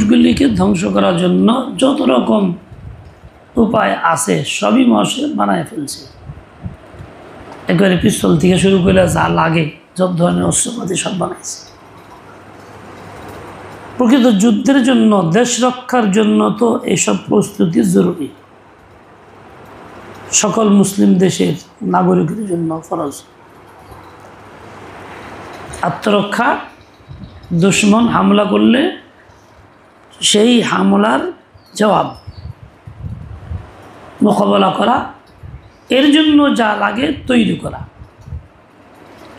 গুলিকে ধ্বংস করার জন্য যত রকম উপায় আছে সবই মানুষে বানায় ফেলছে। একবারে পিস্তল থেকে শুরু করে যা লাগে যত ধরনের অস্ত্রপাতি সব বানাইছে। প্রকৃত যুদ্ধের জন্য, দেশ রক্ষার জন্য তো এইসব প্রস্তুতি জরুরি। সকল মুসলিম দেশের নাগরিকদের জন্য ফরজ। আত্মরক্ষা, দুশ্মন হামলা করলে সেই হামলার জবাব মোকাবেলা করা, এর জন্য যা লাগে তৈরি করা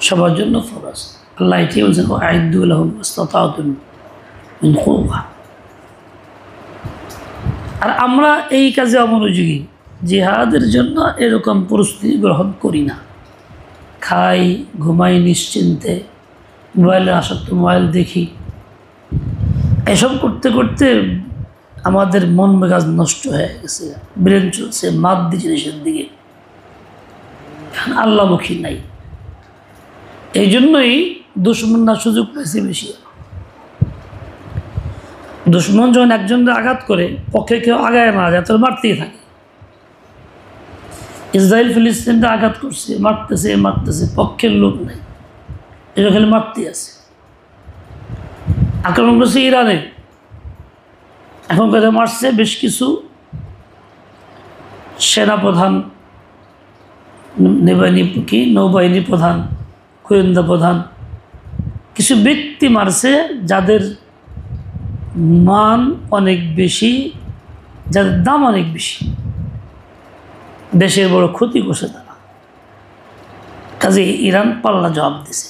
সবার জন্য ফরজ। আল্লাহ এটি বলছেন, আ'ইদ্দু লাহুম মাসতাতা'তুম মিন কুওয়া। আর আমরা এই কাজে অমনোযোগী, জিহাদের জন্য এরকম প্রস্তুতি গ্রহণ করি না। খাই, ঘুমাই নিশ্চিন্তে, মোবাইলে আসক্ত, মোবাইল দেখি। এসব করতে করতে আমাদের মন মেজাজ নষ্ট হয়ে গেছে, ব্রেন চলছে মাদ্দি জিনিসের দিকে, আল্লাহমুখী নাই। এই জন্যই দুশ্মনরা সুযোগ পেয়েছে বেশি। দুশ্মন যখন একজনকে আঘাত করে, পক্ষে কেউ আগায় না যায়, তোর মারতেই থাকে। ইসরায়েল ফিলিস্তিনটা আঘাত করছে, মারতেছে, পক্ষের লোক নাই, এটা খালি মারতেই আছে। আক্রমণ করছে ইরানে, এখন কথা মারছে বেশ কিছু সেনাপ্রধান, নৌবাহিনী প্রধান, গোয়েন্দা প্রধান, কিছু ব্যক্তি মারছে যাদের মান অনেক বেশি, যাদের দাম অনেক বেশি, দেশের বড় ক্ষতি করছে তারা। কাজে ইরান পাল্লা জবাব দিছে।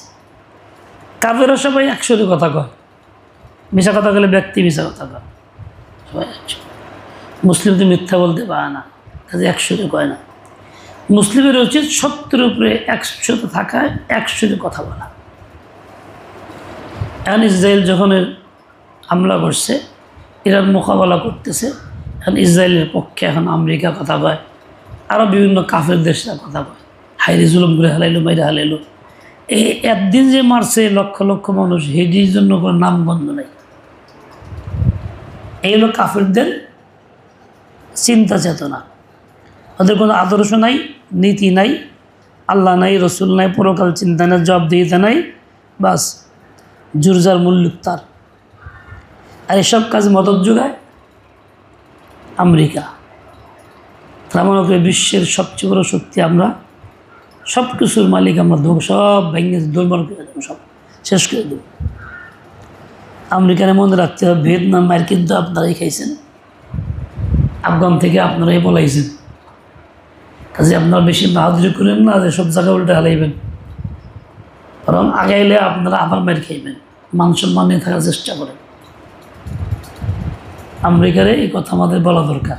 কাফেররা সবাই একসাথে কথা কয়, মিশা কথা বলে ব্যক্তি মিশা কথা কয়, সবাই মুসলিম তো মিথ্যা বলতে পারে না, কাজে একসাথে কয় না। মুসলিমের উচিত সত্যের উপরে একসাথে থাকায়, একসাথে কথা বলা। এখন ইসরায়েল যখন হামলা করছে, ইরান মোকাবেলা করতেছে, এখন ইসরায়েলের পক্ষে এখন আমেরিকা কথা কয়, আরও বিভিন্ন কাফের দেশরা কথা কয়, হাইরে জুলুম করে হালাইলো, মাইরে হালাইলো। এই একদিন যে মারছে লক্ষ লক্ষ মানুষ, হেডির জন্য কোনো নাম বন্ধ নাই। এই হলো কাফেরদের চিন্তা চেতনা। ওদের কোনো আদর্শ নাই, নীতি নাই, আল্লাহ নাই, রসুল নাই, পরকাল চিন্তা নাই, জবাবদিহিতা নাই, বাস জুরজার মুল্লুক তার। আর এসব কাজ মদত যোগায় আমেরিকা। তারা মনে করে বিশ্বের সবচেয়ে বড় শক্তি আমরা, সব কিছুর মালিক আমরা, সব ভেঙে দোলমাল করে দেবো, সব শেষ করে দেবো। আমেরিকার মনে রাখতে হবে, ভিয়েতনাম মায়ের কিন্তু আপনারাই খাইছেন, আফগান থেকে আপনারাই বলাইছেন। কাজে আপনারা বেশি বাহাদুরি করেন না যে সব জায়গায় উল্টে হালাইবেন, বরং আগাইলে আপনারা আবার মায়ের খাইবেন, মান সম্মান নিয়ে থাকার চেষ্টা করেন। আমেরিকারে এই কথা আমাদের বলা দরকার।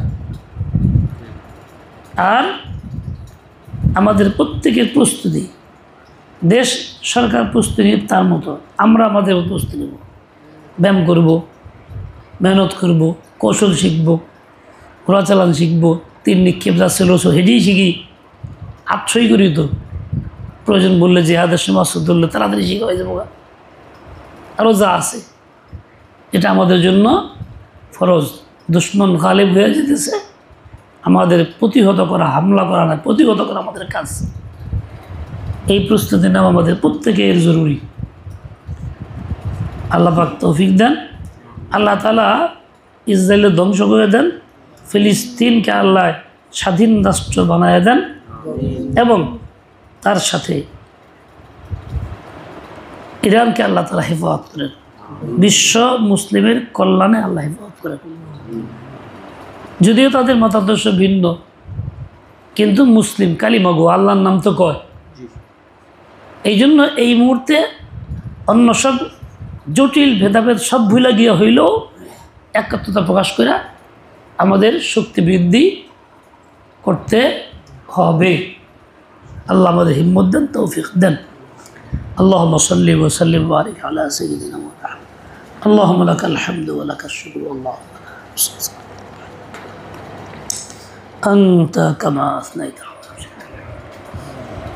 আর আমাদের প্রত্যেকের প্রস্তুতি, দেশ সরকার প্রস্তুতি নিয়ে তার মতো আমরা আমাদের প্রস্তুতি নেব। ব্যায়াম করব, মেহনত করব, কৌশল শিখব, ঘোড়া চালান শিখব, তীর নিক্ষেপ যা ছিল হেঁটেই শিখি, আটশোই করি তো। প্রয়োজন বললে জিহাদের সময় অস্ত্র ধরলে তাড়াতাড়ি শিখা হয়ে যাবো। আরও যা আছে, এটা আমাদের জন্য ফরজ। দুশ্মন গালিব হয়ে যেতেছে, আমাদের প্রতিহত করা, হামলা করা না, প্রতিহত করা আমাদের কাজ। এই প্রস্তুতি নেওয়া আমাদের প্রত্যেকের জরুরি। আল্লাহ পাক তৌফিক দেন। আল্লাহ তাআলা ইসরায়েলের ধ্বংস করে দেন, ফিলিস্তিনকে আল্লাহ স্বাধীন রাষ্ট্র বানায় দেন, এবং তার সাথে ইরানকে আল্লাহ তাআলা হেফাজত করেন। বিশ্ব মুসলিমের কল্যাণে আল্লাহ হেফাজত করেন। যদিও তাদের মতাদর্শ ভিন্ন, কিন্তু মুসলিম কালিমা গো, আল্লাহর নাম তো কয়। এই জন্য এই মুহূর্তে অন্য সব জটিল ভেদাভেদ সব ভুলে গিয়ে হইলেও একাত্মতা প্রকাশ করে আমাদের শক্তি বৃদ্ধি করতে হবে। আল্লাহ আমাদের হিম্মত দেন, তৌফিক দেন। আল্লাহুম্মা সাল্লি ওয়া সাল্লিম ওয়া বারিক আলা সাইয়্যিদিনা মুহাম্মদ। আল্লাহুম্মা লাকাল হামদু ওয়া লাকাশ শুকরু। আল্লাহুম্মা আনতা কামা আসনাইতা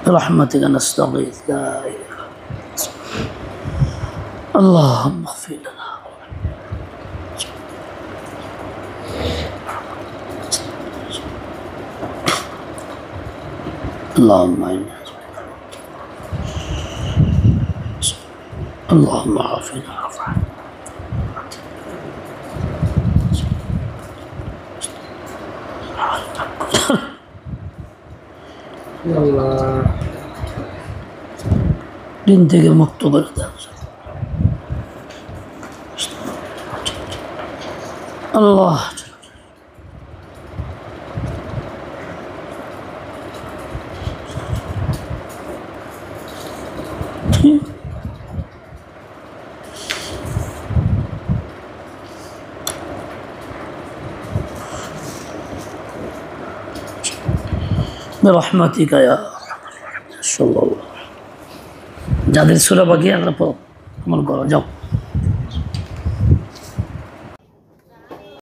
برحمتك نستغيث لا إله إلا أنت اللهم اغفر لنا اللهم اللهم عافنا عفوا আল্লাহ দিন থেকে মুক্ত করে দেওয়া আল্লাহ برحمتك يا صلى الله যাদের সূরা বাকি আমরা আমল করো যাও